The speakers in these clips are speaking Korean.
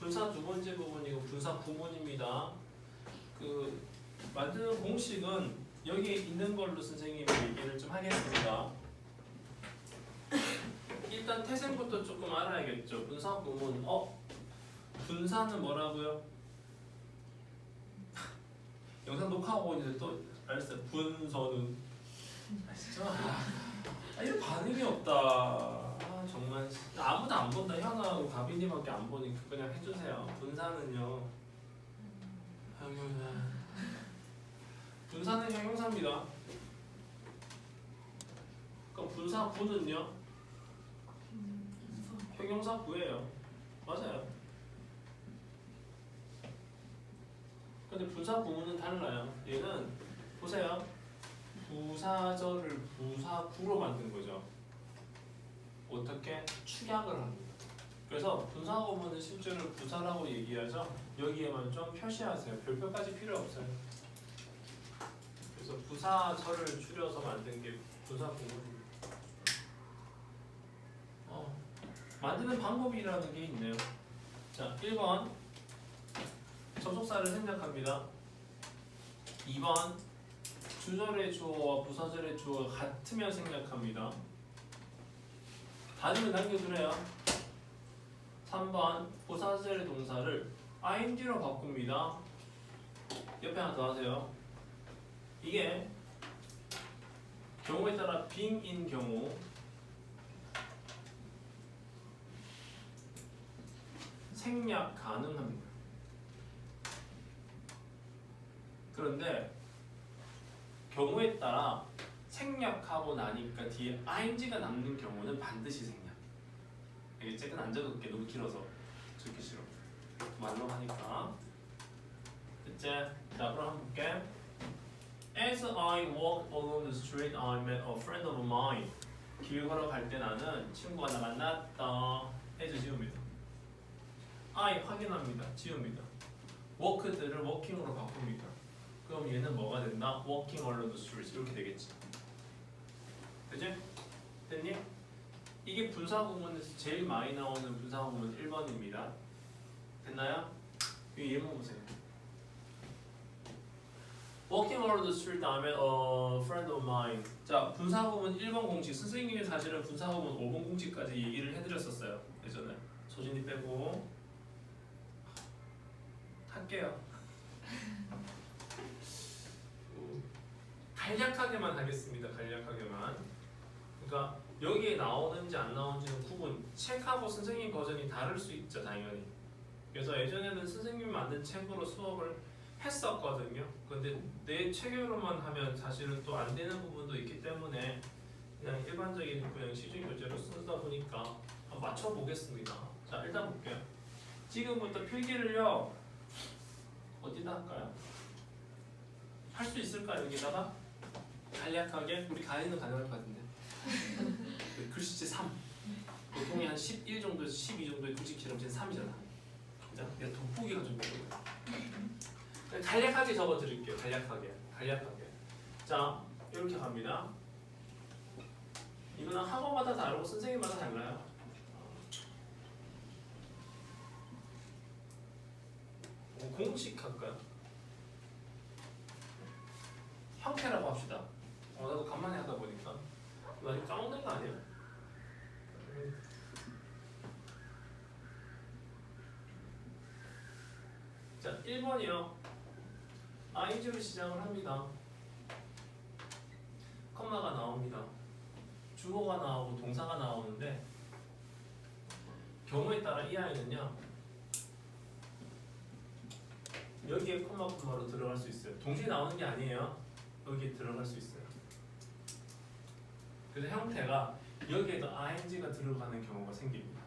분사 두 번째 부분이고 분사 구문입니다. 그 만드는 공식은 여기에 있는 걸로 선생님이 얘기를 좀 하겠습니다. 일단 태생부터 조금 알아야겠죠. 분사 구문. 분사는 뭐라고요? 영상 녹화하고 있는데 또 알았어요. 분서는 진짜 이런 반응이 없다. 정말 아무도 안 본다. 현아하고 가빈님밖에 안 보니까 그냥 해주세요. 분사는요. 분사는 형용사입니다. 그럼 분사 구는요? 형용사 구예요. 맞아요. 근데 분사 구문은 달라요. 얘는 보세요. 부사절을 부사구로 만든 거죠. 어떻게? 축약을 합니다. 그래서 분사 구문은 실제로 부사라고 얘기하죠. 여기에만 좀 표시하세요. 별표까지 필요 없어요. 그래서 부사절을 줄여서 만든 게 분사 구문입니다. 만드는 방법이라는 게 있네요. 자, 1번 접속사를 생략합니다. 2번 주절의 주어와 부사절의 주어가 같으면 생략합니다. 다음에 남겨두래요. 3번 부사절의 동사를 ing로 바꿉니다. 옆에 하나 더 하세요. 이게 경우에 따라 being인 경우 생략 가능합니다. 그런데 경우에 따라 생략하고 나니까 뒤에 ing가 남는 경우는 반드시 생략. 이게 잭은 안 적을게. 너무 길어서 적기 싫어. 말로 하니까. 됐지? 자, 그럼 한번 볼게. As I walked along the street, I met a friend of mine. 길 걸어갈 때 나는 친구가 나 만났다. as 지웁니다. I 확인합니다. 지웁니다. walk들을 walking으로 바꿉니다. 그럼 얘는 뭐가 된다? walking along the street 이렇게 되겠지. 그치? 됐니? 이게 분사 구문에서 제일 많이 나오는 분사 구문 1번입니다. 됐나요? 이 예문 보세요. Walking along the street 다음에 a friend of mine. 자, 분사 구문 1번 공식. 선생님이 사실은 분사 구문 5번 공식까지 얘기를 해드렸었어요. 예전에. 소진이 빼고 할게요. 간략하게만 하겠습니다. 간략하게만. 그러니까 여기에 나오는지 안 나오는지는 구분. 책하고 선생님 버전이 다를 수 있죠, 당연히. 그래서 예전에는 선생님이 만든 책으로 수업을 했었거든요. 근데 내 책으로만 하면 사실은 또 안 되는 부분도 있기 때문에 그냥 일반적인 그냥 시중 교재로 쓰다 보니까 한번 맞춰 보겠습니다. 자, 일단 볼게요. 지금부터 필기를요 어디다 할까요? 할 수 있을까요? 여기다가 간략하게 우리 가리는 가능할 것 같은데. 글씨체 3. 보통이 한 11 정도에서 12 정도의 글씨체럼 지금 3이잖아. 그죠? 내가 돋보기가 좀 있거든. 간략하게 적어 드릴게요. 간략하게. 자, 이렇게 갑니다. 이거는 학원마다 다르고 선생님마다 달라요. 공식 할까요? 형태라고 합시다. 나도 간만에 하다 보니까 나 이거 까먹는 거 아니야? 자, 1번이요. ing로 시작을 합니다. 컴마가 나옵니다. 주어가 나오고 동사가 나오는데 경우에 따라 이 아이는요 여기에 콤마로 들어갈 수 있어요. 동시에 나오는 게 아니에요. 여기에 들어갈 수 있어요. 그래서 형태가 여기에도 ing가 들어가는 경우가 생깁니다.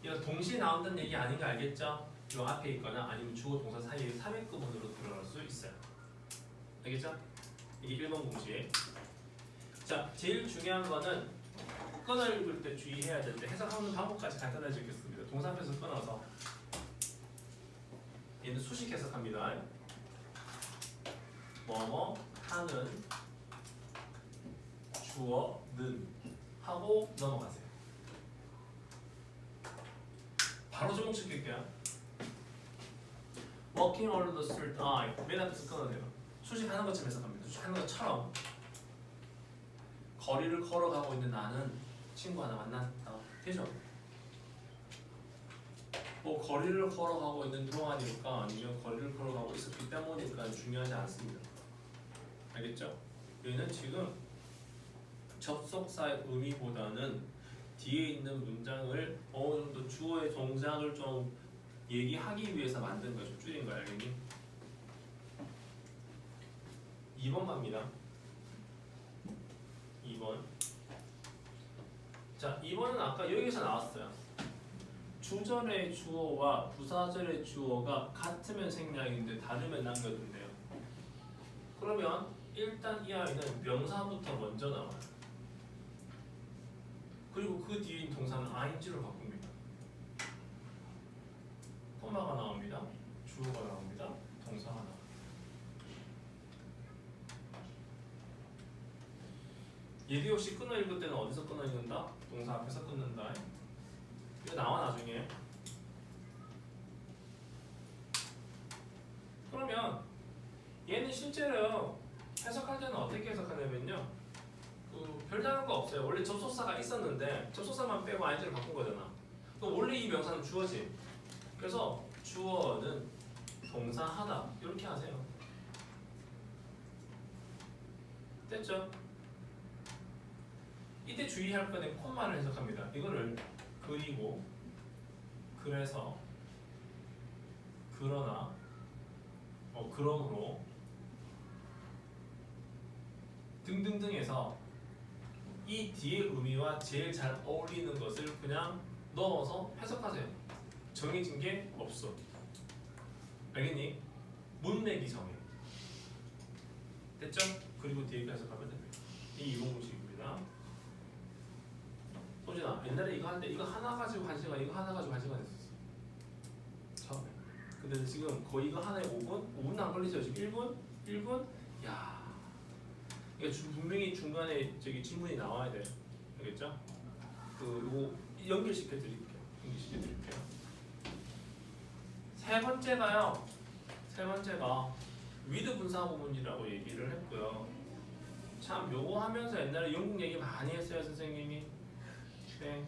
이거 동시에 나온다는 얘기 아닌 거 알겠죠? 이 앞에 있거나 아니면 주어 동사 사이에 3일 구문으로 들어갈 수 있어요. 알겠죠? 이게 1번 공식. 자, 제일 중요한 거는 끊어 읽을 때 주의해야 되는데 해석하는 방법까지 간단하게 읽겠습니다. 동사 앞에서 끊어서 얘는 수식 해석합니다. 뭐뭐 하는 주어는 하고 넘어가세요. 바로 제목 시킬게요. Walking on the street. 맨 앞에서 끊어야 돼요. 수식하는 것처럼 해석합니다. 수식하는 것처럼 거리를 걸어가고 있는 나는 친구 하나 만났다. 되죠? 뭐 거리를 걸어가고 있는 동안일까 아니면 거리를 걸어가고 있었기 때문일까 중요하지 않습니다. 알겠죠? 얘는 지금 접속사의 의미보다는 뒤에 있는 문장을 어느 정도 주어의 동작을 좀 얘기하기 위해서 만든 거죠. 줄인 거야, 알겠니? 2번 갑니다. 2번. 자, 2번은 아까 여기서 나왔어요. 주절의 주어와 부사절의 주어가 같으면 생략인데 다르면 남겨둔대요. 그러면 일단 이 아이는 명사부터 먼저 나와요. 그리고 그 뒤인 동사는 ing로 바꿉니다. 코마가 나옵니다. 주어가 나옵니다. 동사가 나옵니다. 예비 없이 끊어 읽을 때는 어디서 끊어 읽는다? 동사 앞에서 끊는다. 이거 나와 나중에. 그러면 얘는 실제로 해석할 때는 어떻게 해석하냐면요. 별다른 거 없어요. 원래 접속사가 있었는데 접속사만 빼고 ing를 바꾼 거잖아. 그럼 원래 이 명사는 주어지. 그래서 주어는 동사하다 이렇게 하세요. 됐죠? 이때 주의할 거는 콤마를 해석합니다. 이거를 그리고 그래서 그러나 그러므로 등등등 해서 이 뒤의 의미와 제일 잘 어울리는 것을 그냥 넣어서 해석하세요. 정해진 게 없어. 알겠니? 문맥이 정해. 됐죠? 그리고 뒤에 해석하면 됩니다. 이 이번 공식입니다. 소진아, 옛날에 이거 할 때 이거 하나 가지고 한 시간, 이거 하나 가지고 한 시간 했었어. 처음에. 근데 지금 거의 이거 하나에 5분도 안 걸리죠? 지금 1분? 야. 그러니까 분명히 중간에 저기 질문이 나와야 돼. 알겠죠? 이거 연결시켜 드릴게요. 세 번째가 with 분사 부분이라고 얘기를 했고요. 참 요거 하면서 옛날에 영국 얘기 많이 했어요, 선생님이. 네.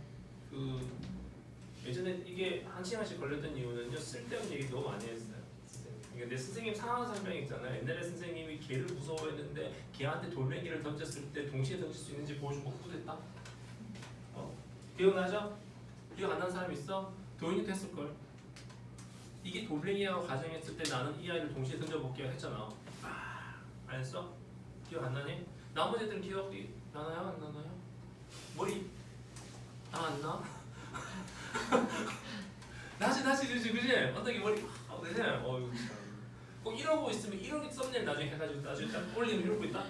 예전에 이게 한 시간씩 걸렸던 이유는요, 쓸데없는 얘기 너무 많이 했어요. 그러니까 내 선생님 상황 설명 있잖아요. 옛날에 선생님이 개를 무서워했는데 개한테 돌멩이를 던졌을 때 동시에 던질 수 있는지 보여주고 후됐다. 기억나죠? 기억 안 나는 사람 있어? 도윤이도 했을걸. 이게 돌멩이라고 가정했을 때 나는 이 아이를 동시에 던져볼게요 했잖아. 안 했어? 기억 안 나니? 나머지 애들은 기억이 나나요? 안 나나요? 머리 안 나? 나지 그지? 어떻게 머리 그지? 이거 꼭 이러고 있으면 이렇게 썸네일 나중에 해가지고 나중에 딱 올리면 이러고 있다?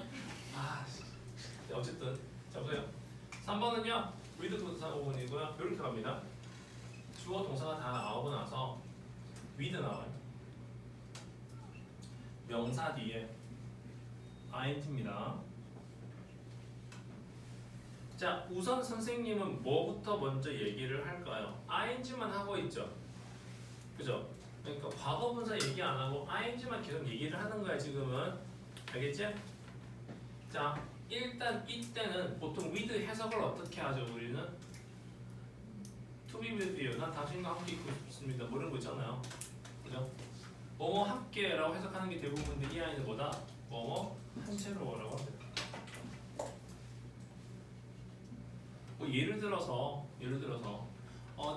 어쨌든 자 보세요. 3번은요 with 분사 부분이고요. 이렇게 갑니다. 주어 동사가 다 나오고 나서 with 나와요. 명사 뒤에 ing입니다. 자, 우선 선생님은 뭐부터 먼저 얘기를 할까요? ing만 하고 있죠. 그죠? 그러니까 과거 분사 얘기 안 하고 ing만 계속 얘기를 하는 거야, 지금은. 알겠지? 자, 일단 이때는 보통 with 해석을 어떻게 하죠, 우리는? to be with you. 난 당신과 함께 있고 싶습니다. 뭐 이런 거 있잖아요. 그죠? 뭐뭐 함께라고 해석하는 게 대부분인데 이 아이는 뭐다? 뭐뭐 한채로 뭐라고 합니다. 예를 들어서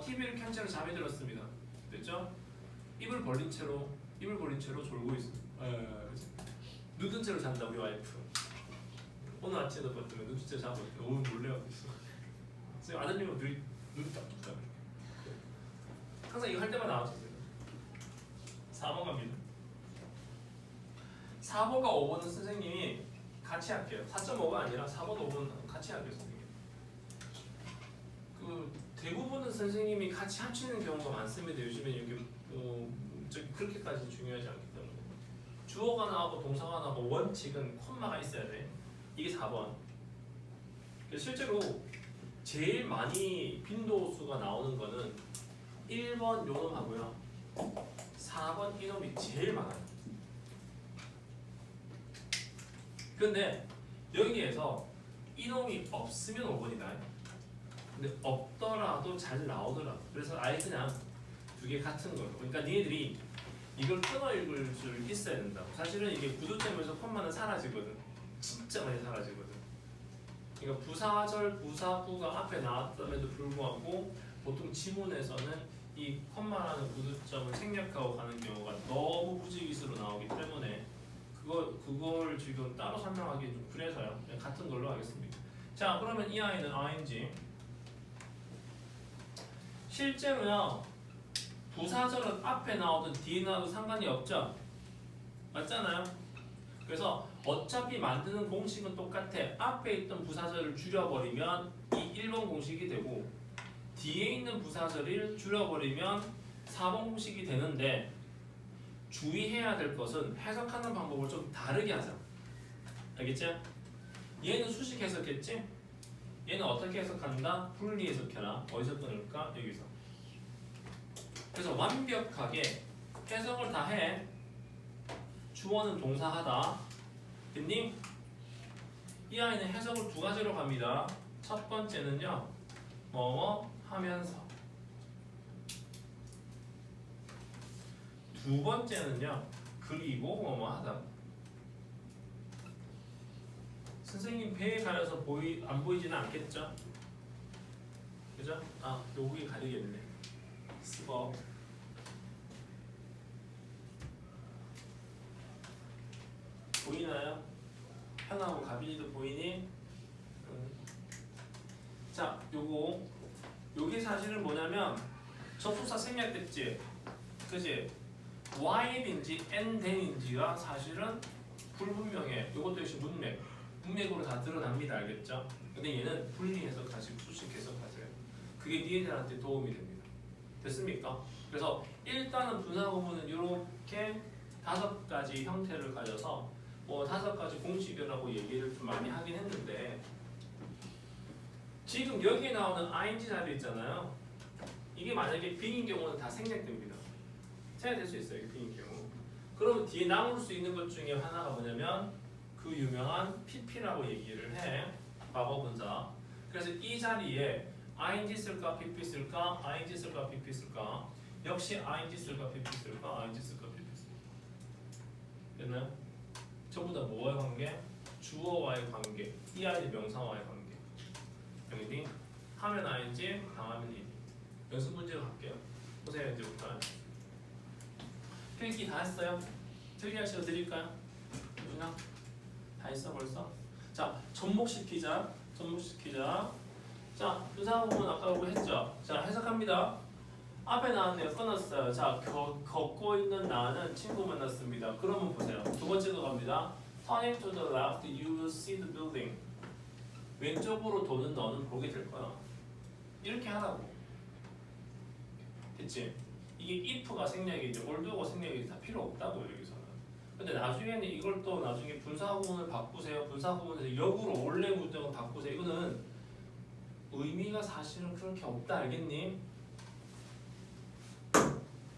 TV를 켠 채로 잠이 들었습니다. 됐죠? 입을 벌린 채로 졸고 있습니다. 누든 채로 잔다 우리 와이프. 오늘 아침에도 봤더니 누든 채로 자고 있대. 오늘 몰래 하고 있어. 지금 아드님은 눈이 딱 붙다. 항상 이거 할 때마다 나와주세요. 4번 갑니다. 4번과 5번은 선생님이 같이 할게요. 4.5가 아니라 4번, 5번 같이 할게요, 선생님. 대부분은 선생님이 같이 합치는 경우가 많습니다. 요즘에 이게 그렇게까지 중요하지 않기 때문에 주어가 나오고 동사가 나오고 원칙은 콤마가 있어야 돼. 이게 4번. 실제로 제일 많이 빈도수가 나오는 거는 1번 요놈하고요. 4번 이놈이 제일 많아요. 근데 여기에서 이놈이 없으면 5번이다. 근데 없더라도 잘 나오더라고. 그래서 아예 그냥 두 개 같은 걸로. 그러니까 니네들이 이걸 끊어 읽을 줄 있어야 된다고. 사실은 이게 구두점에서 콤마는 사라지거든. 진짜 많이 사라지거든. 그러니까 부사절, 부사구가 앞에 나왔음에도 불구하고 보통 지문에서는 이 콤마라는 구두점을 생략하고 가는 경우가 너무 부지기수로 나오기 때문에 그걸 지금 따로 설명하기 좀 그래서요. 그냥 같은 걸로 하겠습니다. 자, 그러면 이 아이는 ing. 실제로요. 부사절은 앞에 나오든 뒤에 나와도 상관이 없죠? 맞잖아요? 그래서 어차피 만드는 공식은 똑같아. 앞에 있던 부사절을 줄여버리면 이 1번 공식이 되고 뒤에 있는 부사절을 줄여버리면 4번 공식이 되는데 주의해야 될 것은 해석하는 방법을 좀 다르게 하자. 알겠지? 얘는 수식 해석했지? 얘는 어떻게 해석한다? 분리 해석해라. 어디서 끊을까? 여기서. 그래서 완벽하게 해석을 다 해. 주어는 동사하다. 됐니? 이 아이는 해석을 두 가지로 갑니다. 첫 번째는요. 뭐뭐 하면서. 두 번째는요. 그리고 뭐뭐 하다. 선생님 배에 가려서 안 보이지는 않겠죠? 그죠? 아, 여기 가리겠네. 스버. 보이나요? 현아하고 가빈이도 보이니? 자, 요게 사실은 뭐냐면 접속사 생략됐지? 그지? while인지 and-then인지가 사실은 불분명해. 요것도 역시 문맥으로 다 드러납니다. 알겠죠? 근데 얘는 분리 해석하시고 수식 해석하세요. 그게 니네들한테 도움이 됩니다. 됐습니까? 그래서 일단은 분사 구문은 이렇게 5가지 형태를 가져서 뭐 5가지 공식이라고 얘기를 좀 많이 하긴 했는데 지금 여기에 나오는 ing 자리 있잖아요. 이게 만약에 빙인 경우는 다 생략됩니다. 생략될 수 있어요. 빙인 경우. 그러면 뒤에 남을 수 있는 것 중에 하나가 뭐냐면 그 유명한 pp라고 얘기를 해. 과거분사. 그래서 이 자리에 ing 쓸까 pp 쓸까 ing 쓸까 pp 쓸까 역시 ing 쓸까 pp 쓸까 ing 쓸까 pp 쓸까 됐나요? 전부 다 뭐와의 관계? 주어와의 관계. 이 아이는 명사와의 관계. 여기니 하면 ing 당하면 이. 연습 문제로 갈게요. 보세요. 이제부터 필기 다 했어요? 필기할 시간 드릴까요? 유진아? 다 했어 벌써? 자, 접목시키자. 자, 분사 부분 아까 우리 했죠? 자, 해석합니다. 앞에 나왔네요. 끊었어요. 자, 걷고 있는 나는 친구 만났습니다. 그러면 보세요. 두 번째도 갑니다. Turning to the left, you will see the building. 왼쪽으로 도는 너는 보게 될 거야. 이렇게 하라고. 됐지? 이게 if가 생략이지, oldo가 생략이지 다 필요 없다고 여기서는. 근데 나중에는 이걸 또 나중에 분사 구문을 바꾸세요. 분사 구문에서 역으로 원래 문장을 바꾸세요. 이거는 의미가 사실은 그렇게 없다. 알겠니?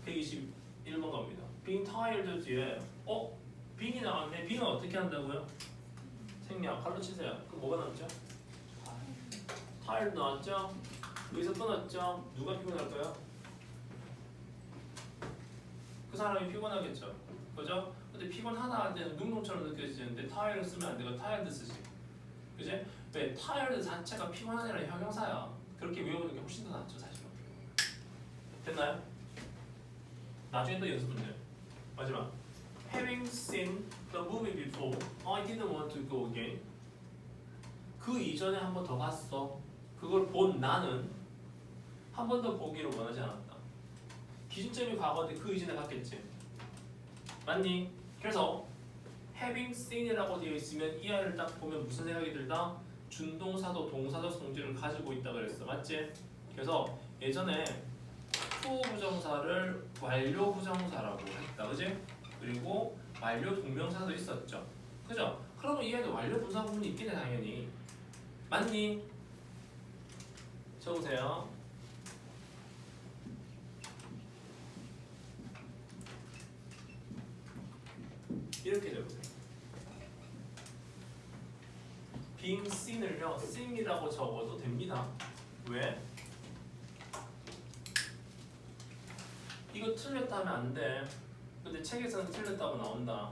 121번 갑니다. being tired 뒤에 being이 나왔네. being은 어떻게 한다고요? 생략. 칼로 치세요. 그럼 뭐가 남죠? tired 나왔죠? 여기서 끊었죠? 누가 피곤할까요? 그 사람이 피곤하겠죠. 그죠? 근데 피곤하다 할 때는 능동처럼 느껴지는데 tired 쓰면 안 되고 tired 쓰지. 그지? 왜? tired 자체가 피곤하다는 형용사야. 그렇게 외우는 게 훨씬 더 낫죠, 사실은. 됐나요? 나중에 또 연습 문제. 마지막. Having seen the movie before, I didn't want to go again. 그 이전에 한 번 더 봤어. 그걸 본 나는 한 번 더 보기를 원하지 않았다. 기준점이 과거인데 그 이전에 봤겠지. 맞니? 그래서 having seen이라고 되어 있으면 이 아이를 딱 보면 무슨 생각이 들다? 준동사도 동사적 성질을 가지고 있다 그랬어. 맞지? 그래서 예전에 to 부정사를 완료 부정사라고 했다. 그지? 그리고 완료 동명사도 있었죠. 그죠? 그러면 이 아이도 완료 분사 부분이 있긴 해 당연히. 맞니? 적으세요. 이렇게 적으세요. being seen을요 seen이라고 적어도 됩니다. 왜? 이거 틀렸다 하면 안 돼. 근데 책에서는 틀렸다고 나온다.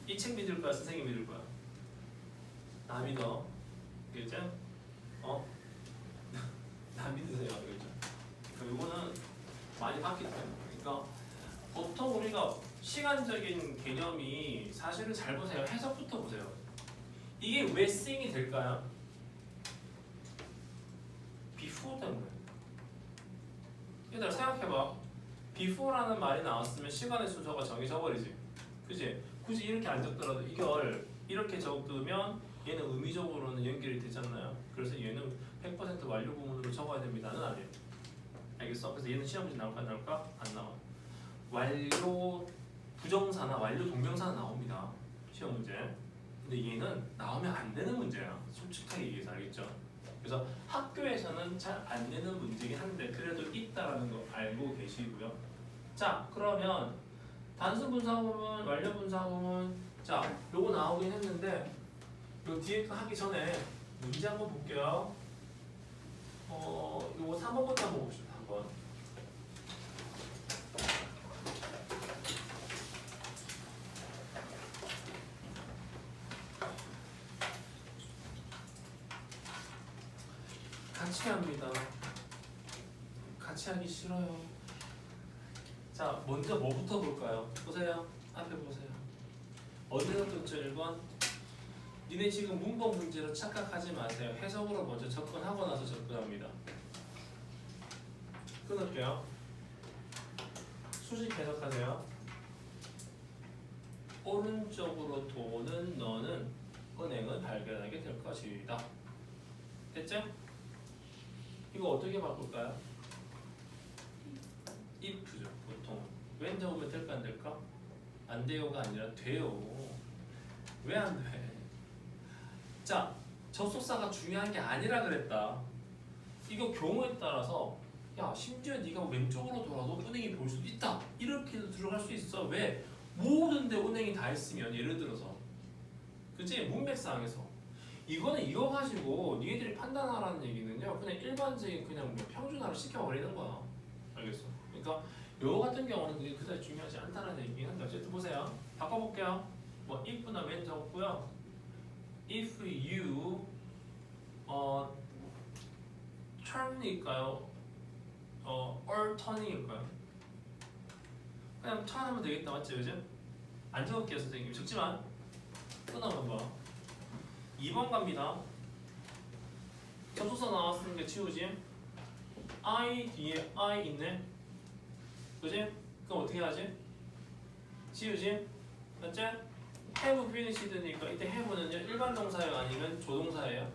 이 책 믿을 거야? 선생님 믿을 거야? 나 믿어. 그죠? 나 믿으세요. 그죠? 이거는 많이 봤기 때문에. 그러니까 보통 우리가 시간적인 개념이 사실은 잘 보세요. 해석부터 보세요. 이게 왜 seeing이 될까요? before 때문에. 얘들아 생각해봐. before라는 말이 나왔으면 시간의 순서가 정해져 버리지. 그지? 굳이 이렇게 안 적더라도 이걸 이렇게 적으면 얘는 의미적으로는 연결이 되잖아요. 그래서 얘는 100% 완료 부분으로 적어야 됩니다는 아니에요. 알겠어? 그래서 얘는 시험 문제 나올까 안 나올까? 안 나와. 완료 부정사나 완료 동명사는 나옵니다. 시험 문제. 근데 얘는 나오면 안 되는 문제야. 솔직하게 얘기해서 알겠죠? 그래서 학교에서는 잘 안 되는 문제긴 한데 그래도 있다라는 거 알고 계시고요. 자, 그러면 단수 분사구문, 완료 분사구문, 자, 요거 나오긴 했는데 요 뒤에 거 하기 전에 문제 한번 볼게요. 요거 3번부터 한번 봅시다. 한번. 같이 합니다. 같이 하기 싫어요. 자, 먼저 뭐부터 볼까요? 보세요. 앞에 보세요. 어디서부터 1번? 니네 지금 문법 문제로 착각하지 마세요. 해석으로 먼저 접근하고 나서 접근합니다. 끊을게요. 수직 해석하세요. 오른쪽으로 도는 너는 은행을 발견하게 될 것이다. 됐죠? 이거 어떻게 바꿀까요? if죠. 보통 왼 적으면 될까 안 될까? 안 돼요가 아니라 돼요. 왜 안 돼? 자, 접속사가 중요한 게 아니라 그랬다. 이거 경우에 따라서 야 심지어 네가 왼쪽으로 돌아도 은행이 볼 수도 있다. 이렇게도 들어갈 수 있어. 왜? 모든 데 은행이 다 있으면 예를 들어서 그치? 문맥상에서 이거는 이거 가지고 니네들이 판단하라는 얘기는요 그냥 일반적인 그냥 뭐 평준화를 시켜버리는 거야. 알겠어? 그러니까 요거 같은 경우는 그게 그다지 중요하지 않다는 얘기긴 한데 어쨌든 보세요. 바꿔볼게요. 뭐 if나 when 적었고요. if you turn일까요? or turning일까요? 그냥 turn 하면 되겠다. 맞지? 그죠? 안 적을게요 선생님. 적지만 끊어만 봐. 2번 갑니다. 접속사 나왔으니까 지우지. I 뒤에 I 있네. 그지? 그럼 어떻게 하지? 지우지? 맞지? have finished니까 이때 have는요 일반 동사예요 아니면 조동사예요?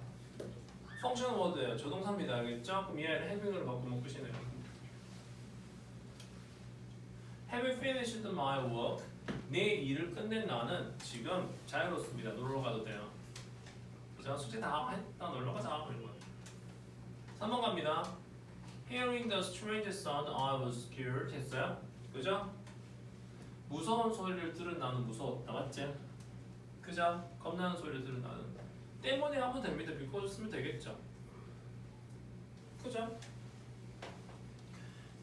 펑션 워드예요. 조동사입니다. 알겠죠? 그럼 얘를 having으로 바꾸면 끝이네요. Have finished my work. 내 일을 끝낸 나는 지금 자유롭습니다. 놀러 가도 돼요. 그죠? 숙제 다 했다. 놀러 가자. 이런 거예요. 3번 갑니다. Hearing the strange sound, I was scared. 했어요? 그죠? 무서운 소리를 들은 나는 무서웠다. 맞지? 그죠? 겁나는 소리를 들은 나는 때문에 하면 됩니다. because 쓰면 되겠죠. 그죠?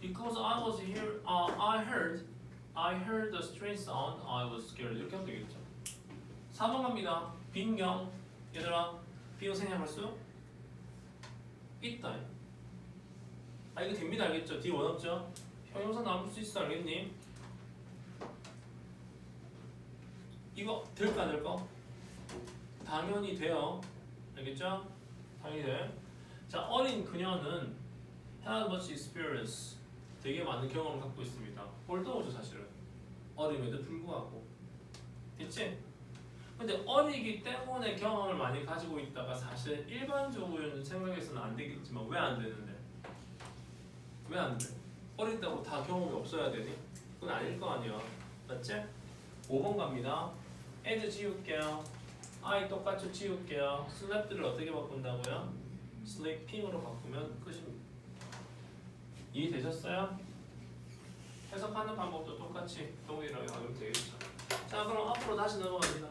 Because I was here, I heard the strange sound, I was scared. 이렇게 하면 되겠죠. 4번 갑니다. 빈경. 얘들아, 비용 생략할 수 있다. 아 이거 됩니다. 알겠죠? 뒤 원없죠? 형용사 나올 수 있어. 알겠니? 이거 될까 안 될까? 당연히 돼요. 알겠죠? 당연히 돼. 자, 어린 그녀는 had much experience. 되게 많은 경험을 갖고 있습니다. 볼더우죠 사실은. 어림에도 불구하고. 됐지? 근데 어리기 때문에 경험을 많이 가지고 있다가 사실 일반적으로 생각해서는 안 되겠지만 왜 안 되는데? 왜 안 돼? 어린다고 다 경험이 없어야 되니? 그건 아닐 거 아니야. 맞지? 5번 갑니다. add 지울게요. I 똑같이 지울게요. 슬랩들을 어떻게 바꾼다고요? sleeping으로 바꾸면 끝입니다. 이해되셨어요? 해석하는 방법도 똑같이 동일하게 하면 되겠죠. 자, 그럼 앞으로 다시 넘어갑니다.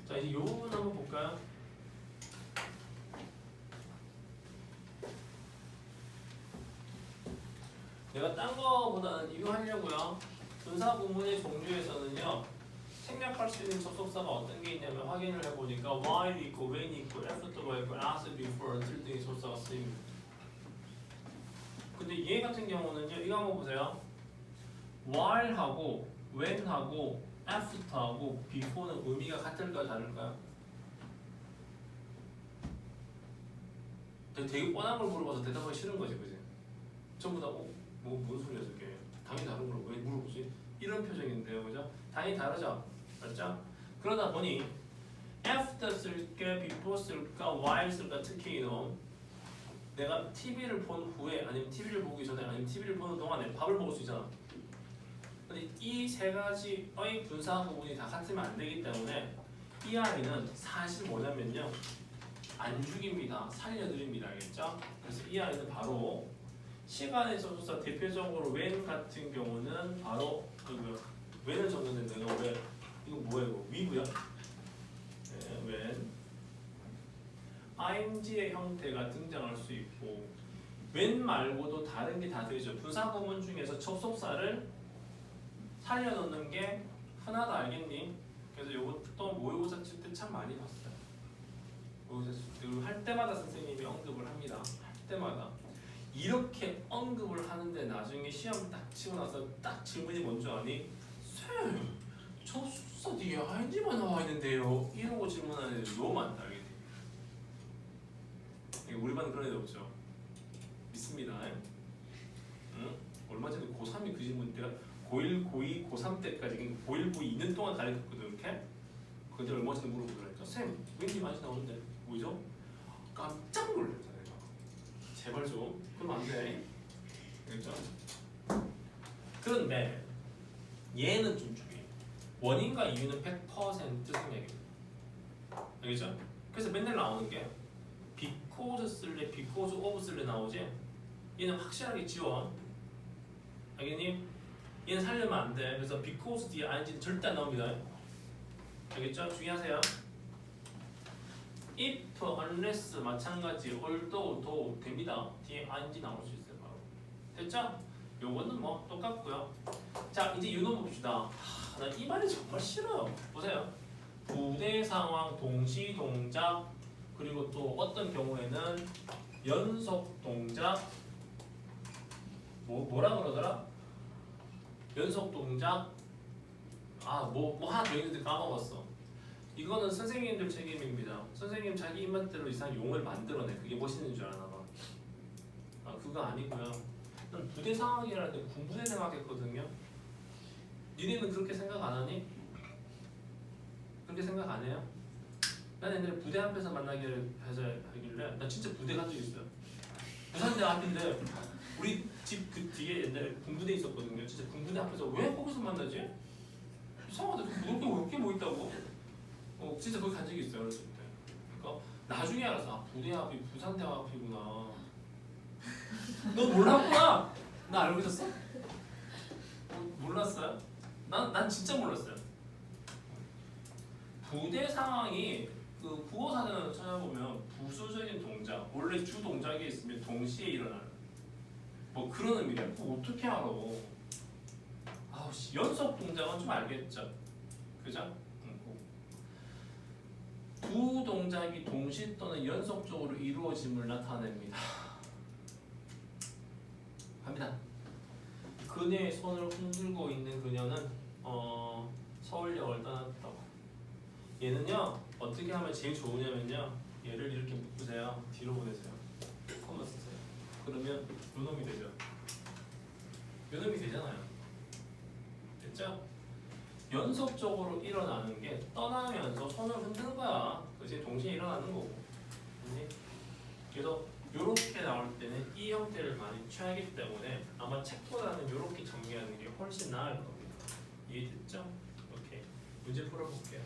자, 이제 이 부분 한번 볼까요? 내가 딴 거보다는 이거 하려고요. 분사 구문의 종류에서는요. 생략할 수 있는 접속사가 어떤 게 있냐면 확인을 해보니까 while 있고 when 있고 after 있고 as before until 등의 접속사가 쓰입니다. 근데 얘 같은 경우는요. 이거 한번 보세요. while하고 when하고 after하고 before는 의미가 같을까요? 다를까요? 되게 뻔한 걸 물어봐서 대답하기 싫은 거지, 그지? 전부 다 뭔 소리야 저게? 당연히 다른 걸 왜 물어보지? 이런 표정인데요, 그죠? 당연히 다르죠, 맞죠? 그러다 보니 after 쓸까, before 쓸까, while 쓸까, 특히 이놈 내가 TV를 본 후에 아니면 TV를 보기 전에 아니면 TV를 보는 동안에 밥을 먹을 수 있잖아. 근데 이 세 가지의 분사 구문이 다 같으면 안 되기 때문에 이 아이는 사실 뭐냐면요, 안 죽입니다. 살려드립니다. 알겠죠? 그래서 이 아이는 바로 시간의 접속사 대표적으로 when 같은 경우는 바로 when을 적는데 내가 왜 이거 뭐야 이거 위구야? 네, when ing의 형태가 등장할 수 있고 when 말고도 다른 게 다 되죠. 분사 구문 중에서 접속사를 살려놓는 게 흔하다 알겠니? 그래서 이것도 모의고사 칠 때 참 많이 봤어요. 할 때마다 선생님이 언급을 합니다. 할 때마다 이렇게 언급을 하는데 나중에 시험 딱 치고 나서 딱 질문이 뭔지 아니? 쌤, 접속사 뒤에 ing만 나와 있는데요. 이러고 질문하는 애들 너무 많다. 알겠지? 우리 반은 그런 애들 없죠? 믿습니다. 응? 얼마 전에 고3이 그 질문 내가 고1, 고2, 고3 때까지 그러니까 고1, 고2 2년 동안 가르쳤거든. 이렇게? 근데 얼마 전에 물어보더라니까. 쌤, 왠지 많이 나오는데 뭐죠? 깜짝 놀랐다 내가. 제발 좀. 그럼 안 돼. 알겠죠? 그런데 얘는 좀 중요해. 원인과 이유는 100% 생략입니다. 알겠죠? 그래서 맨날 나오는 게 because 쓸래, because of 쓸래 나오지? 얘는 확실하게 지워. 알겠니? 얘는 살려면 안 돼. 그래서 because 뒤에 ing는 절대 안 나옵니다. 알겠죠? 주의하세요. if, unless 마찬가지 although, though 됩니다. 뒤에 ing 나올 수 있어요. 바로. 됐죠? 요거는 뭐 똑같고요. 자, 이제 유노 봅시다. 나 이 말이 정말 싫어요. 보세요. 부대 상황, 동시 동작, 그리고 또 어떤 경우에는 연속 동작, 뭐라 그러더라? 연속 동작, 뭐 하나 더 있는데 까먹었어. 이거는 선생님들 책임입니다. 선생님 자기 입맛대로 이상 용어를 만들어내. 그게 멋있는 줄 아나 봐. 그거 아니고요. 난 부대 상황이라는 데 군부대 생각했거든요. 니네는 그렇게 생각 안 하니? 그렇게 생각 안 해요? 난 옛날에 부대 앞에서 만나기를 하길래 나 진짜 부대 간 적 있어요. 부산대 앞인데 우리 집 그 뒤에 옛날에 군부대 있었거든요. 진짜 군부대 앞에서 왜 거기서 만나지? 이상하다. 그렇게 왜 이렇게 뭐 있다고? 진짜 거기 간 적이 있어요. 어렸을 때. 그러니까 나중에 알아서 부대 앞이 부산대 앞이구나. 너 몰랐구나. 나 알고 있었어? 몰랐어요? 난 진짜 몰랐어요. 부대 상황이 그 국어사전을 찾아보면 부수적인 동작, 원래 주 동작이 있으면 동시에 일어나는 뭐 그런 의미야. 그거 어떻게 알아? 연속 동작은 좀 알겠죠? 그죠? 두 동작이 동시 또는 연속적으로 이루어짐을 나타냅니다. 갑니다. 그녀의 손을 흔들고 있는 그녀는 서울역을 떠났다고. 얘는요 어떻게 하면 제일 좋으냐면요, 얘를 이렇게 묶으세요. 뒤로 보내세요. 콤마 쓰세요. 그러면 요놈이 되죠. 요놈이 되잖아요. 됐죠? 연속적으로 일어나는 게 떠나면서 손을 흔드는 거야. 그치? 동시에 일어나는 거고. 그래서 요렇게 나올 때는 이 형태를 많이 취하기 때문에 아마 책보다는 요렇게 정리하는 게 훨씬 나을 겁니다. 이해됐죠? 오케이. 문제 풀어볼게요.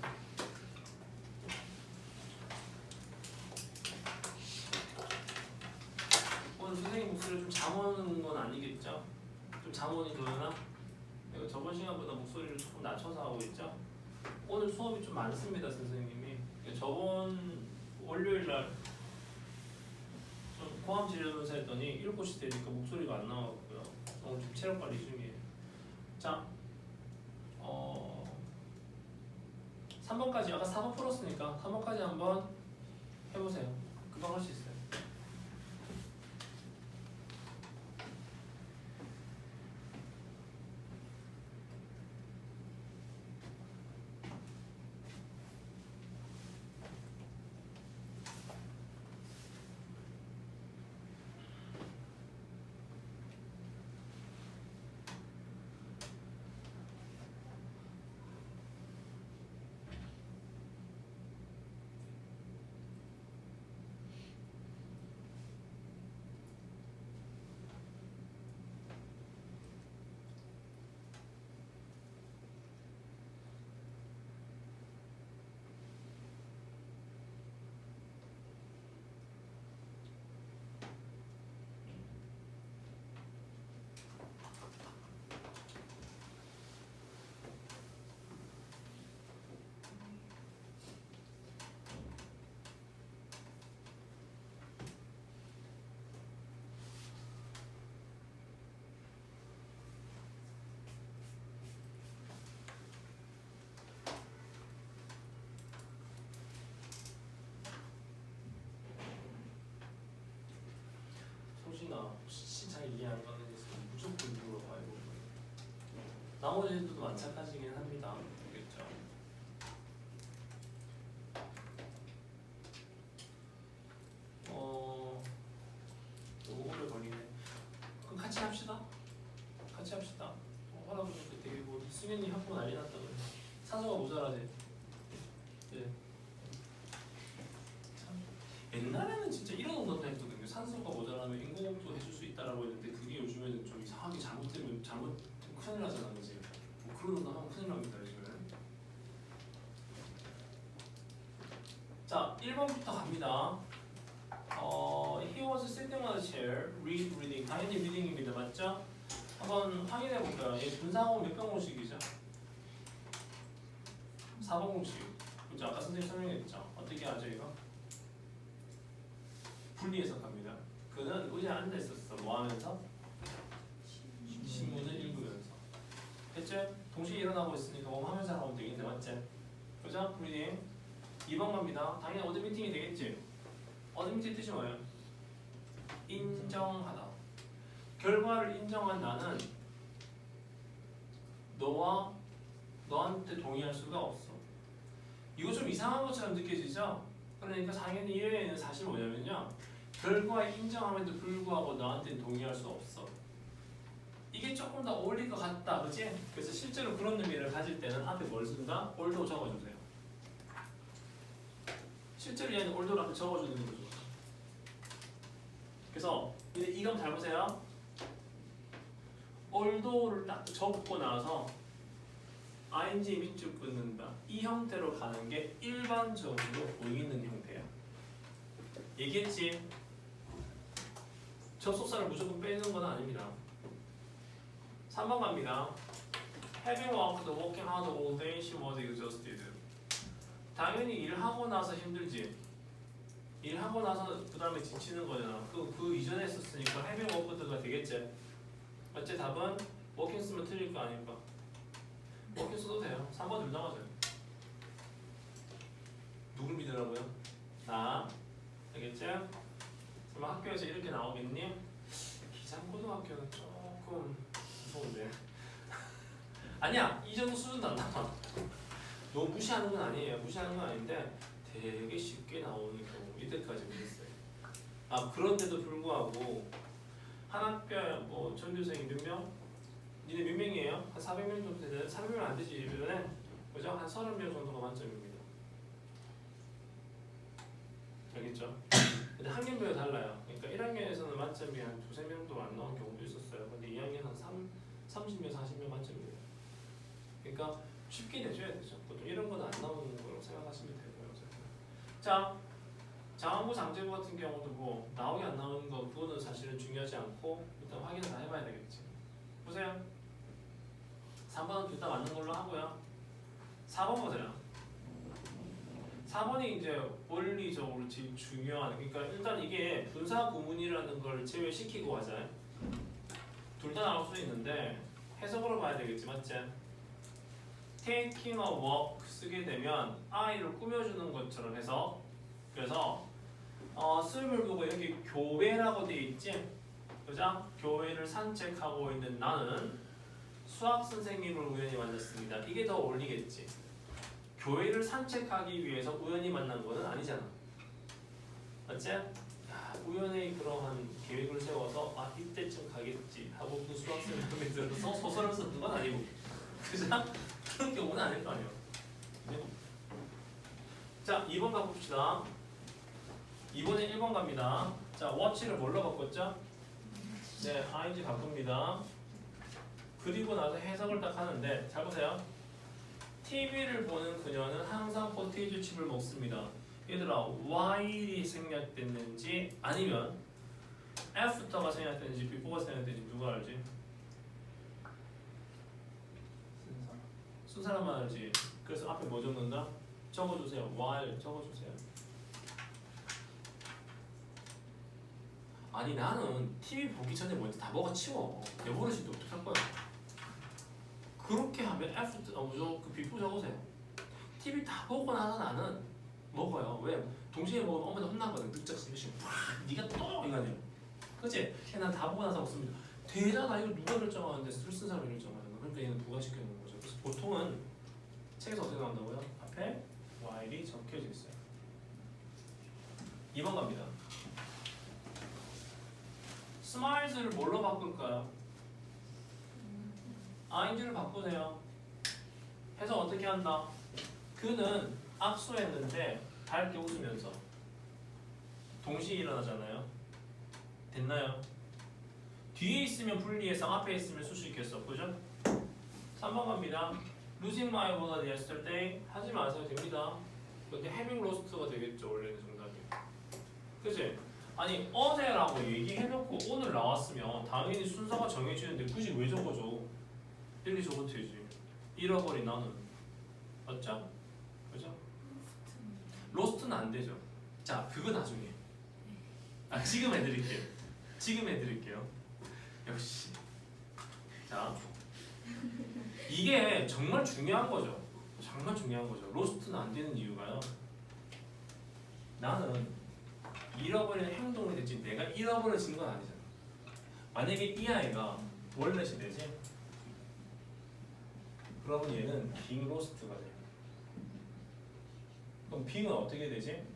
오늘 선생님 목소리를 좀 잠 오는 건 아니겠죠? 좀 잠 오니 도연아? 저번 시간보다 목소리를 조금 낮춰서 하고 있죠. 오늘 수업이 좀 많습니다, 선생님이. 저번 월요일날 좀 고함 지르면서 했더니 7시 되니까 목소리가 안 나왔고요. 오늘 좀 체력 관리 중이에요. 자, 3번까지 아까 4번 풀었으니까 3번까지 한번 해보세요. 금방 할 수 있어요. 소진아, 잘 이해 안 가는 게 있으면 무조건 물어봐요. 나머지 애들도 마찬가지긴 합니다. 알겠죠? 너무 오래 걸리네. 그럼 같이 합시다. 같이 합시다. 할아버지한테 되게 뭐 수민이 학부 난리 났다 그래. 산소가 모자라지. 네. 참. 옛날에는 진짜 이런 언어도 했거든요. 산소가 모자라면 인공호흡도 해줄 수 있다라고 했는데 그게 요즘에는 좀 이상하게 잘못되면 큰일 나잖아, 그지? 뭐 그런 언어 하면 큰일 납니다, 요즘에는. 자, 1번부터 갑니다. He was sitting on a chair, reading. 당연히 reading입니다, 맞죠? 한번 확인해 볼까요? 얘 분상호 몇 번 공식이죠? 4번 공식. 그죠? 아까 선생님 설명했죠? 어떻게 하죠, 이거? 분리 해석합니다. 그는 의자에 앉아 있었어. 뭐 하면서? 신문을 읽으면서. 됐죠? 동시에 일어나고 있으니까 뭐 하면서 하면 되겠네, 맞지? 그죠? 리딩. 2번 갑니다. 당연히 어드 미팅이 되겠지? 어드 미팅 뜻이 뭐예요? 인정하다. 결과를 인정한 나는 너한테 동의할 수가 없어. 이거 좀 이상한 것처럼 느껴지죠? 그러니까 당연히 이외에는 사실 뭐냐면요. 결과에 인정함에도 불구하고 너한테는 동의할 수 없어. 이게 조금 더 어울릴 것 같다, 그치? 그래서 실제로 그런 의미를 가질 때는 앞에 뭘 쓴다? 올도 적어주세요. 실제로 얘는 올도를 앞에 적어주는 거죠. 그래서 이거 잘 보세요. 올도를 딱 적고 나서 ing 밑줄 끊는다. 이 형태로 가는 게 일반적으로 보이는 형태야. 얘기했지? 접속사를 무조건 빼는 건 아닙니다. 3번 갑니다. Having worked, working hard all day, she was exhausted. 당연히 일하고 나서 힘들지. 일하고 나서 그 다음에 지치는 거잖아. 그 이전에 썼으니까 having worked가 되겠지. 어째 답은 working 쓰면 틀릴 거 아닐까? working 써도 돼요. 3번 둘 다 맞아요. 누굴 믿으라고요? 나. 알겠지? 그럼 학교에서 이렇게 나오겠니? 기장고등학교는 조금 무서운데. 아니야, 이 정도 수준도 안 나와. 너무 무시하는 건 아니에요. 무시하는 건 아닌데 되게 쉽게 나오는 경우 이때까지 있어요. 아, 그런데도 불구하고 한 학교에 뭐 전교생이 몇 명? 니네 몇 명이에요? 한 400명 정도 되잖아요. 300명 안 되지 주변에. 그죠? 한 30명 정도가 만점입니다. 알겠죠? 근데 학년별로 달라요. 그러니까 1학년에서는 만점이 한 2~3명도 안 나온 경우도 있었어요. 근데 2학년은 한 30명, 40명 만점이에요. 그러니까 쉽게 내줘야 되죠. 보통 이런 건 안 나오는 거라고 생각하시면 되고요. 자, 장항구 장제부 같은 경우도 뭐 나오게 안 나오는 거 그거는 사실은 중요하지 않고 일단 확인을 다 해봐야 되겠지. 보세요. 둘 다 맞는 걸로 하고요. 4번 보세요. 4번이 이제 원리적으로 제일 중요한, 그러니까 일단 이게 분사 구문이라는 걸 제외시키고 하자. 둘 다 나올 수 있는데 해석으로 봐야 되겠지, 맞지? taking a walk 쓰게 되면 아이를 꾸며주는 것처럼 해서, 그래서 쓰임을 보고 여기 교회라고 돼 있지? 그죠? 교회를 산책하고 있는 나는 수학 선생님을 우연히 만났습니다. 이게 더 어울리겠지? 교회를 산책하기 위해서 우연히 만난 거는 아니잖아. 맞지? 우연히 그러한 계획을 세워서 이때쯤 가겠지 하고 그 수학생을 마음에 들어서 소설을 썼던 건 아니고, 그죠? 그런 경우는 아닐 거 아니에요. 자, 2번 가봅시다. 이번에 1번 갑니다. 자, watch를 뭘로 바꿨죠? 네, ing 바꿉니다. 그리고 나서 해석을 딱 하는데, 잘 보세요. TV를 보는 그녀는 항상 포테이토 칩을 먹습니다. 얘들아, while이 생략됐는지 아니면 after가 생략됐는지 before가 생략됐는지 누가 알지? 쓴 사람만 알지. 그래서 앞에 뭐 적는다? 적어주세요. while 적어주세요. 아니 나는 TV 보기 전에 먼저 다 먹어치워. 내 버릇인데 어떡할 거야? 그렇게 하면 after, 그 before 적으세요. TV 다 보고 나서 나는 먹어요. 왜? 동시에 먹으면 엄마한테 혼나거든. 늑적 스매싱. 네가 또 인간이야. 그치? 난 다 보고 나서 먹습니다. 되잖아. 이거 누가 결정하는데 술 쓴 사람이 결정하는 거. 그러니까 얘는 부과시켜놓는 거죠. 그래서 보통은 책에서 어떻게 나온다고요? 앞에 while이 적혀져 있어요. 2번 갑니다. smiles를 뭘로 바꿀까요? ing를 바꾸세요. 해서 어떻게 한다? 그는 압수했는데 밝게 웃으면서 동시에 일어나잖아요. 됐나요? 뒤에 있으면 분리해서 앞에 있으면 쓸 수 있겠어. 그죠? 3번 갑니다. Losing my wallet yesterday 하지 마세요. 됩니다. 근데 having lost가 되겠죠. 원래는 정답이. 그치? 아니 어제라고 얘기해놓고 오늘 나왔으면 당연히 순서가 정해지는데 굳이 왜 적어줘? 이렇게 적어도 되지. 잃어버린 나는. 맞죠? 그죠? 로스트는 안 되죠. 자, 그거 나중에. 지금 해드릴게요. 지금 해드릴게요. 역시. 자, 이게 정말 중요한 거죠. 정말 중요한 거죠. 로스트는 안 되는 이유가요. 나는 잃어버리는 행동이 됐지 내가 잃어버려진 건 아니잖아. 만약에 이 아이가 월렛이 되지? 그러면 얘는 being lost가 돼요. 그럼 being은 어떻게 되지?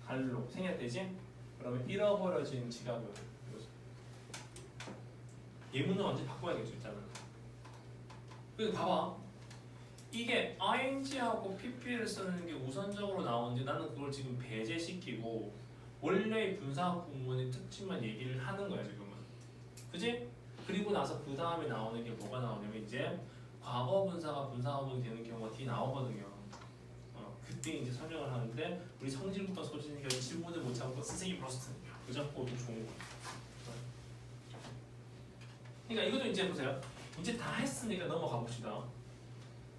갈로 생략되지? 그러면 잃어버려진 지갑을 예문을 완전히 바꿔야겠죠. 일단은. 그래서 봐봐. 이게 ing하고 pp를 쓰는 게 우선적으로 나오는데 나는 그걸 지금 배제시키고 원래의 분사 구문의 특징만 얘기를 하는 거야 지금은. 그지? 그리고 나서 그 다음에 나오는 게 뭐가 나오냐면 이제 과거 분사가 분사 구문이 되는 경우가 뒤에 나오거든요. 그때 이제 설명을 하는데 우리 성질부터 소진이가 질문을 못 참고 선생님 로스트. 그죠? 그것도 좋은 거. 그러니까 이것도 이제 보세요. 이제 다 했으니까 넘어가 봅시다.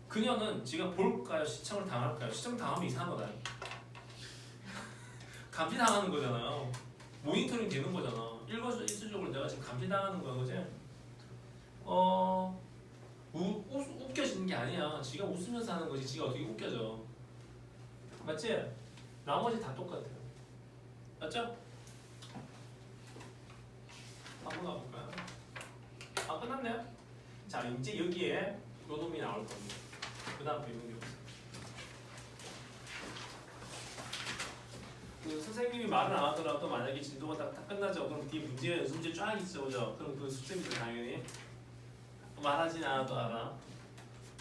그녀는 지금 볼까요? 시청을 당할까요? 시청 당하면 이상한 거다. 감시당하는 거잖아요. 모니터링 되는 거잖아. 일거수일투족으로 내가 지금 감시당하는 거야, 그지? 웃겨지는 게 아니야. 지가 웃으면서 하는 거지. 지가 어떻게 웃겨져? 맞지? 나머지 다 똑같아요. 맞죠? 한번 가볼까요? 끝났네요. 자, 이제 여기에 요 놈이 나올 겁니다. 그 다음 배우는 게 없어요. 그 선생님이 말을 안 하더라도 만약에 진도가 딱 끝나죠. 그럼 뒤에 문제 쫙 있죠, 그죠? 그럼 그 숙제입니다, 당연히. 말하진 않아도 알아.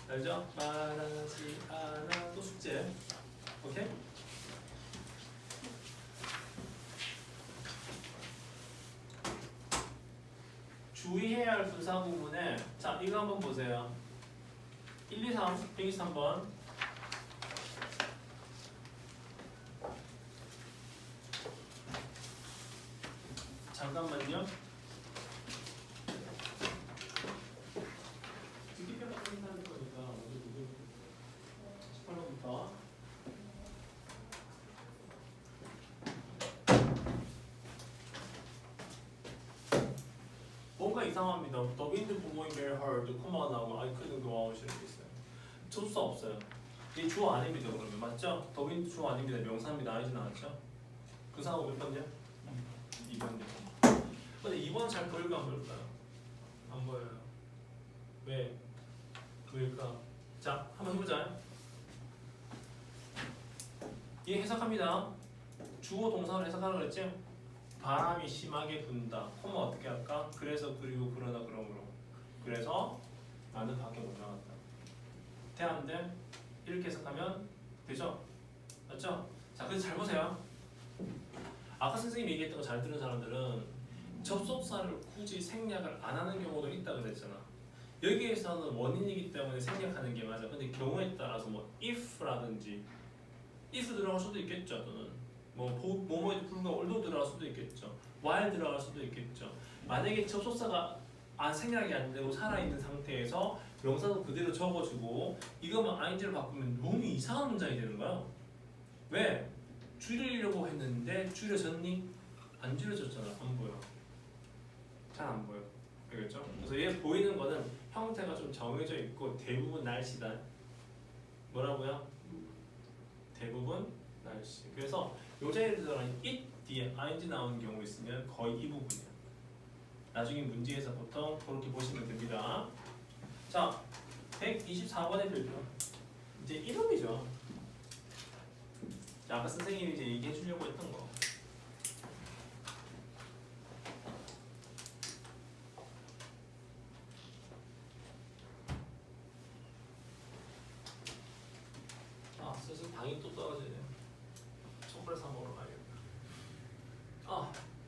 알죠? 말하지 않아도 숙제. 오케이? 주의해야 할 분사 구문에 자 이거 한번 보세요. 1, 2, 3, 123번 잠깐만요. 뭔가 이상합니다. The wind blowing very hard, 코마가 나오고 I couldn't go out 이렇게 있어요. 접수사 없어요. 이 주어 아닙니다. 그러면 맞죠? The wind 주어 아닙니다. 명사입니다. 아니지 나왔죠? 그 상황 몇 번이요? 2번이요. 근데 2번 잘 보일까 안 보일까요? 안 보여요. 왜? 왜일까? 자, 한번 해보자. 얘 해석합니다. 주어 동사를 해석하라고 그랬지? 바람이 심하게 분다. 코마 어떻게 할까? 그래서 그리고 그러나 그러므로. 그래서 나는 밖에 못 나갔다. 돼 안 돼? 이렇게 해석하면 되죠? 맞죠? 자, 그래서 잘 보세요. 아까 선생님이 얘기했던 거 잘 들은 사람들은 접속사를 굳이 생략을 안 하는 경우도 있다 그랬잖아. 여기에서는 원인이기 때문에 생략하는 게 맞아. 근데 경우에 따라서 뭐 if라든지 if 들어갈 수도 있겠죠. 또는 뭐뭐에 불과 올도 들어갈 수도 있겠죠. while 들어갈 수도 있겠죠. 만약에 접속사가 생략이 안 되고 살아있는 상태에서 명사도 그대로 적어주고 이거만 ing를 바꾸면 너무 이상한 문장이 되는 거야. 왜? 줄이려고 했는데 줄여졌니? 안 줄여졌잖아. 안 보여. 잘 안 보여. 알겠죠? 그래서 얘 보이는 거는 형태가 좀 정해져 있고 대부분 날씨다. 뭐라고요? 대부분 날씨. 그래서 요자에 들어가는 it 뒤에 ing 나오는 경우 있으면 거의 이 부분이야. 나중에 문제에서 보통 그렇게 보시면 됩니다. 자, 124번의 별표. 이제 이름이죠. 자, 아까 선생님이 이제 얘기해 주려고 했던 거. 슬슬 당이 또 떨어지네. 초콜릿 사 먹으러 가야겠다.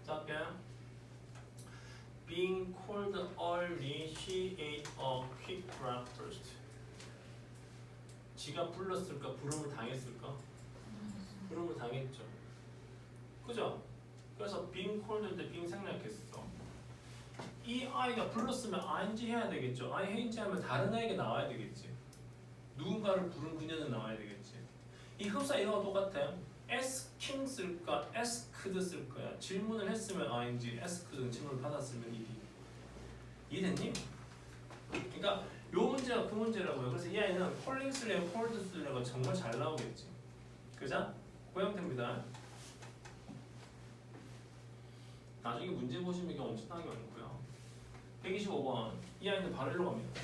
자, 그냥 Being cold early, she ate a quick breakfast. 지가 불렀을까? 부름을 당했을까? 부름을 당했죠. 그죠? 그래서 being cold인데 being 생략했어. 이 아이가 불렀으면 ing 해야 되겠죠. ing 하면 다른 아이가 나와야 되겠지. 누군가를 부른 그녀는 나와야 되겠지. 이 흡사 이거와 똑같아요. asking 쓸까, asked 쓸 거야. 질문을 했으면 ing, asked는 질문을 받았으면 ed. 이해됐니? 그러니까 요 문제가 그 문제라고요. 그래서 이 아이는 calling 쓸래요, called 쓸래가 정말 잘 나오겠지. 그죠? 그 형태입니다. 나중에 문제 보시면 이게 엄청나게 많고요. 125번. 이 아이는 바로 일로 갑니다.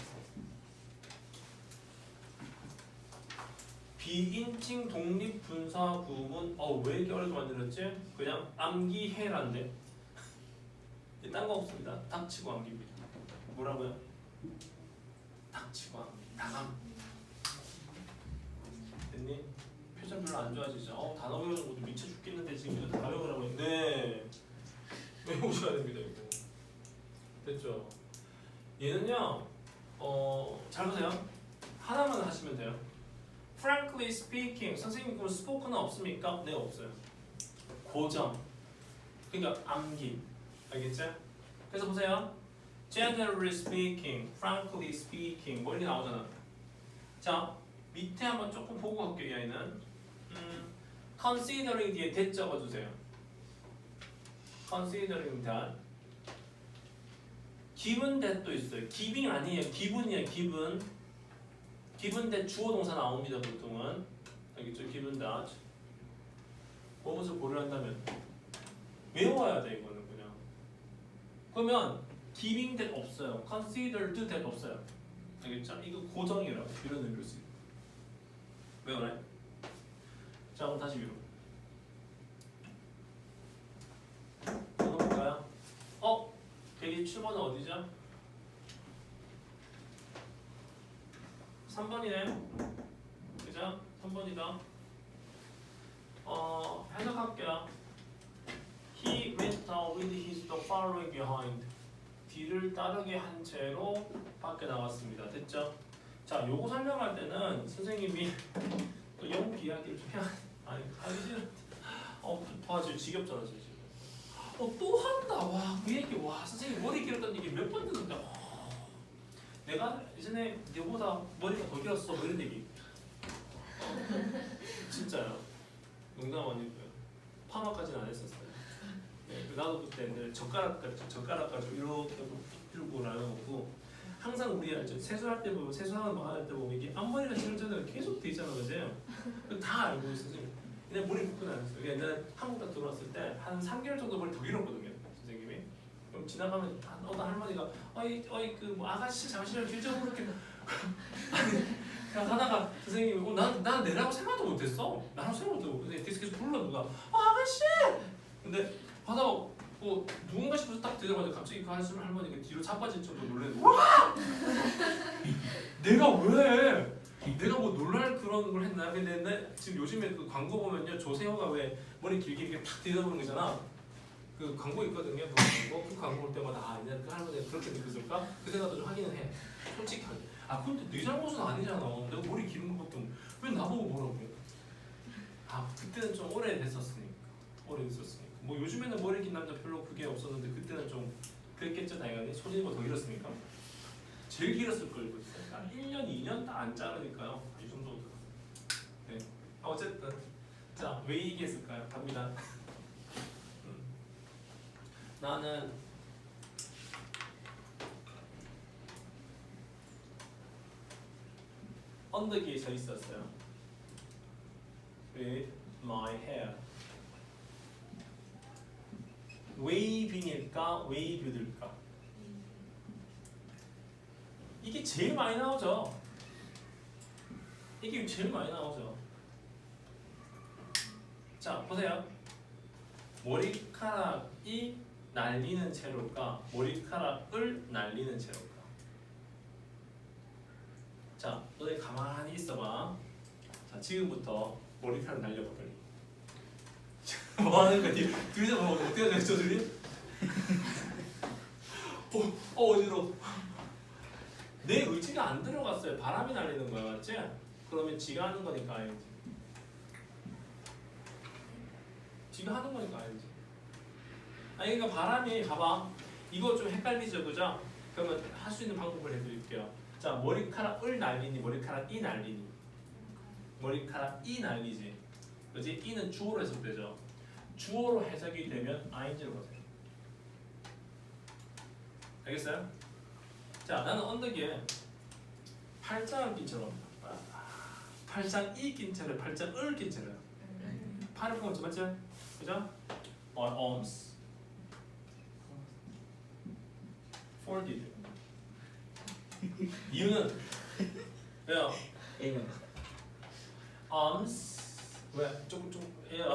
비인칭 독립분사 구문. 왜 이렇게 어렵게 만들었지? 그냥 암기해란데. 딴 거 없습니다. 닥치고 암기입니다. 뭐라고요? 닥치고 암기. 다감. 됐니? 표정 별로 안 좋아지죠? 단어 외우는 것도 미쳐 죽겠는데 지금 이거 다 외우라고 했는데 외우셔야 됩니다. 이거. 됐죠? 얘는요. 잘 보세요. 하나만 하시면 돼요. Frankly speaking, 선생님 그럼 spoken은 없습니까? 네, 없어요. 고정. 그러니까 암기. 알겠죠? 그래서 보세요. Generally speaking, frankly speaking, 멀리 나오잖아. 자, 밑에 한번 조금 보고 갈게요. 이 아이는 considering 뒤에 that 적어주세요. considering that. given that도 있어요. giving 아니에요. given이에요. given. given that 주어 동사 나옵니다. 보통은. 알겠죠? given that. 무엇을 고려한다면 외워야 돼. 이거는 그냥. 그러면 giving that 없어요. considered that 없어요. 알겠죠? 이거 고정이라고 이런 의미로 쓰요. 외워래? 자, 그럼 다시 위로. 이거 볼까요? 127번은 어디죠? 3번이네. 그죠? 3번이다. 해석할게요. He went out with his dog following behind. 뒤를 따르게 한 채로 밖에 나왔습니다. 됐죠? 자, 요거 설명할 때는 선생님이 또 영국 이야기를 좀 해야 하기 싫은데 지금 지겹잖아 지금. 또 한다. 와, 그 얘기. 와, 선생님 머리 길었다는 얘기 몇 번 듣는다. 내가 예전에 너보다 머리가 더 길었어. 뭐 이런 얘기. 진짜요. 농담 아니고요. 파마까지는 안 했었어요. 네, 나도 그때 늘 젓가락 가지고 이렇게 없고 항상 우리 알죠? 세수할 때 보면 세수하는 거 할 때 보면 이게 앞머리가 찌르잖아요. 계속 돼 있잖아, 그지? 다 알고 있어 선생님. 근데 머리 묶고 다녔어요. 옛날에 한국 딱 들어왔을 때 한 3개월 정도 머리 더 길었거든요, 선생님이. 그럼 지나가면 어떤 할머니가 어이 그 뭐 아가씨 잠시만 길 좀 그렇게 아니 그냥 하다가 선생님이 난 내라고 생각도 못했어. 나라고 생각 못하고 근데 계속 불러 누가 아가씨. 근데 하다가 뭐 누군가 싶어서 딱 들어가서 갑자기 그 할머니가 뒤로 자빠질 정도로 놀래는 와! 내가 왜? 내가 뭐 놀랄 그런 걸 했나? 근데 옛날 지금 요즘에 그 광고 보면요 조세호가 왜 머리 길게 이렇게 탁 들여다보는 거잖아. 그 광고 있거든요. 그 광고 볼 때마다 아 옛날 그 할머니가 그렇게 느껴질까? 그 생각도 좀 하기는 해. 솔직하게. 아 근데 네 잘못은 아니잖아. 내가 머리 기른 것도 왜 나보고 뭐라고 해? 아 그때는 좀 오래됐었으니까. 뭐 요즘에는 머리 긴 남자 별로 그게 없었는데 그때는 좀 그랬겠죠 당연히. 소진이가 더 길었으니까. 제일 길었을 걸 그때. 한 1년, 2년 딱 안 자르니까요. 이 정도. 네. 어쨌든 자 왜 얘기했을까요? 갑니다. 나는 언덕에 서 있었어요. With my hair. 웨이빙일까? 웨이뷰들까? 이게 제일 많이 나오죠. 자, 보세요. 머리카락이 날리는 채로일까? 머리카락을 날리는 채로일까? 자, 너네 가만히 있어봐. 자, 지금부터 머리카락 날려봐 빨리. 뭐 하는 거야? 둘이서 뭐 어떻게 하냐 저들이? 어지러워. 내 의지가 안 들어갔어요. 바람이 날리는 거야, 맞지? 그러면 지가 하는 거니까 알지. 지가 하는 거니까 알지. 아니 그러니까 바람이 봐봐. 이거 좀 헷갈리죠, 그죠? 그러면 할 수 있는 방법을 해드릴게요. 자, 머리카락을 날리니, 머리카락이 날리니. 머리카락이 날리지. 그지? 이는 주어로 해석되죠. 주어로 해석이 되면 ing로 보세요. 알겠어요? 자, 나는 언덕에 팔짱을 낀 채로 팔짱이 낀 채로 팔짱을 낀 채로 팔을 꼽았죠, 맞죠? 그죠? arms folded. 이유는 왜요? arms 왜 조금 예요.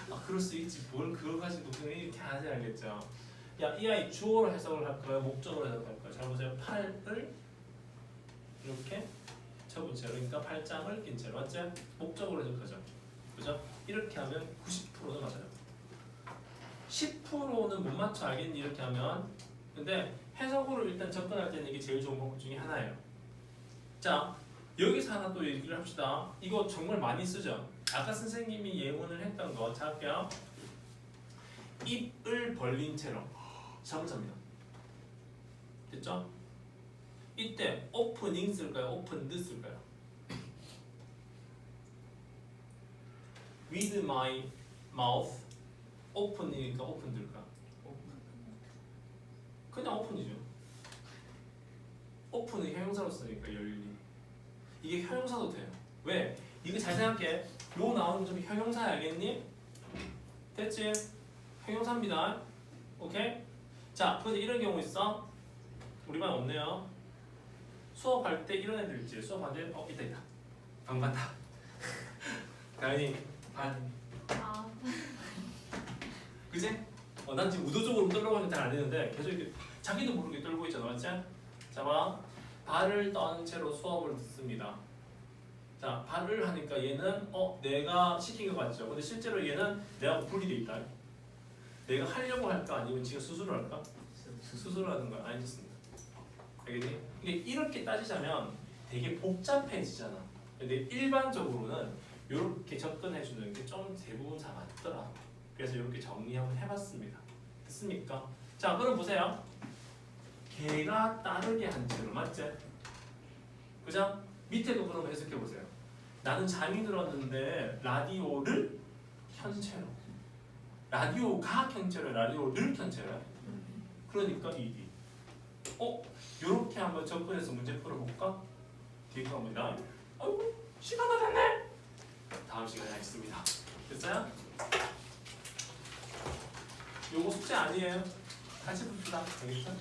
아 그럴 수 있지. 뭘 그걸 가지고 그냥 이렇게 하지 알겠죠? 야, 이 아이 주어로 해석을 할까요? 목적으로 해석할까요? 잘 보세요. 팔을 이렇게 접은 채로, 그러니까 팔짱을 낀 채로, 맞죠? 목적으로 해석하죠. 그죠? 이렇게 하면 90%는 맞아요. 10%는 못 맞춰 알겠니? 이렇게 하면. 근데 해석으로 일단 접근할 때는 이게 제일 좋은 방법 중에 하나예요. 자, 여기서 하나 또 얘기를 합시다. 이거 정말 많이 쓰죠? 아까 선생님이 예문을 했던 거 자, 할게요. 입을 벌린 채로 자문사입니다. 됐죠? 이때 opening 쓸까요? opened 쓸까요? with my mouth open이니까 opened일까? 그냥 open이죠. open은 형용사로 쓰니까 열리. 이게 형용사도 돼요. 왜? 이거 잘 생각해. 요 나오는 점이 형용사 알겠니? 됐지? 형용사입니다. 오케이? 자, 근데 이런 경우 있어? 우리 반 없네요. 수업할 때 이런 애들 있지. 수업할 때 있다. 방반다. 다현이 반. 그지? 난 지금 의도적으로 떨려고 하면 잘 안 되는데 계속 이렇게 자기도 모르게 떨고 있잖아, 맞지? 자, 봐. 발을 떤 채로 수업을 듣습니다. 자, 발을 하니까 얘는 내가 시킨 것 같죠? 근데 실제로 얘는 내가 분리돼 있다. 내가 하려고 할까 아니면 지가 스스로 할까? 스스로 하는 거야. 아니겠습니다. 알겠니? 이게 이렇게 따지자면 되게 복잡해지잖아. 근데 일반적으로는 이렇게 접근해 주는 게 좀 대부분 다 맞더라. 그래서 이렇게 정리 한번 해봤습니다. 됐습니까? 자, 그럼 보세요. 걔가 따르게 한 채로 맞지? 그죠? 밑에도 그럼 해석해 보세요. 나는 잠이 들었는데 라디오를 켠 채로. 라디오가 켠 채로, 라디오를 켠 채로. 그러니까 ED. 요렇게 한번 접근해서 문제 풀어볼까? 뒤에 거 갑니다. 아이고 시간 다 됐네. 다음 시간에 하겠습니다. 됐어요? 요거 숙제 아니에요. 같이 봅시다. 알겠어?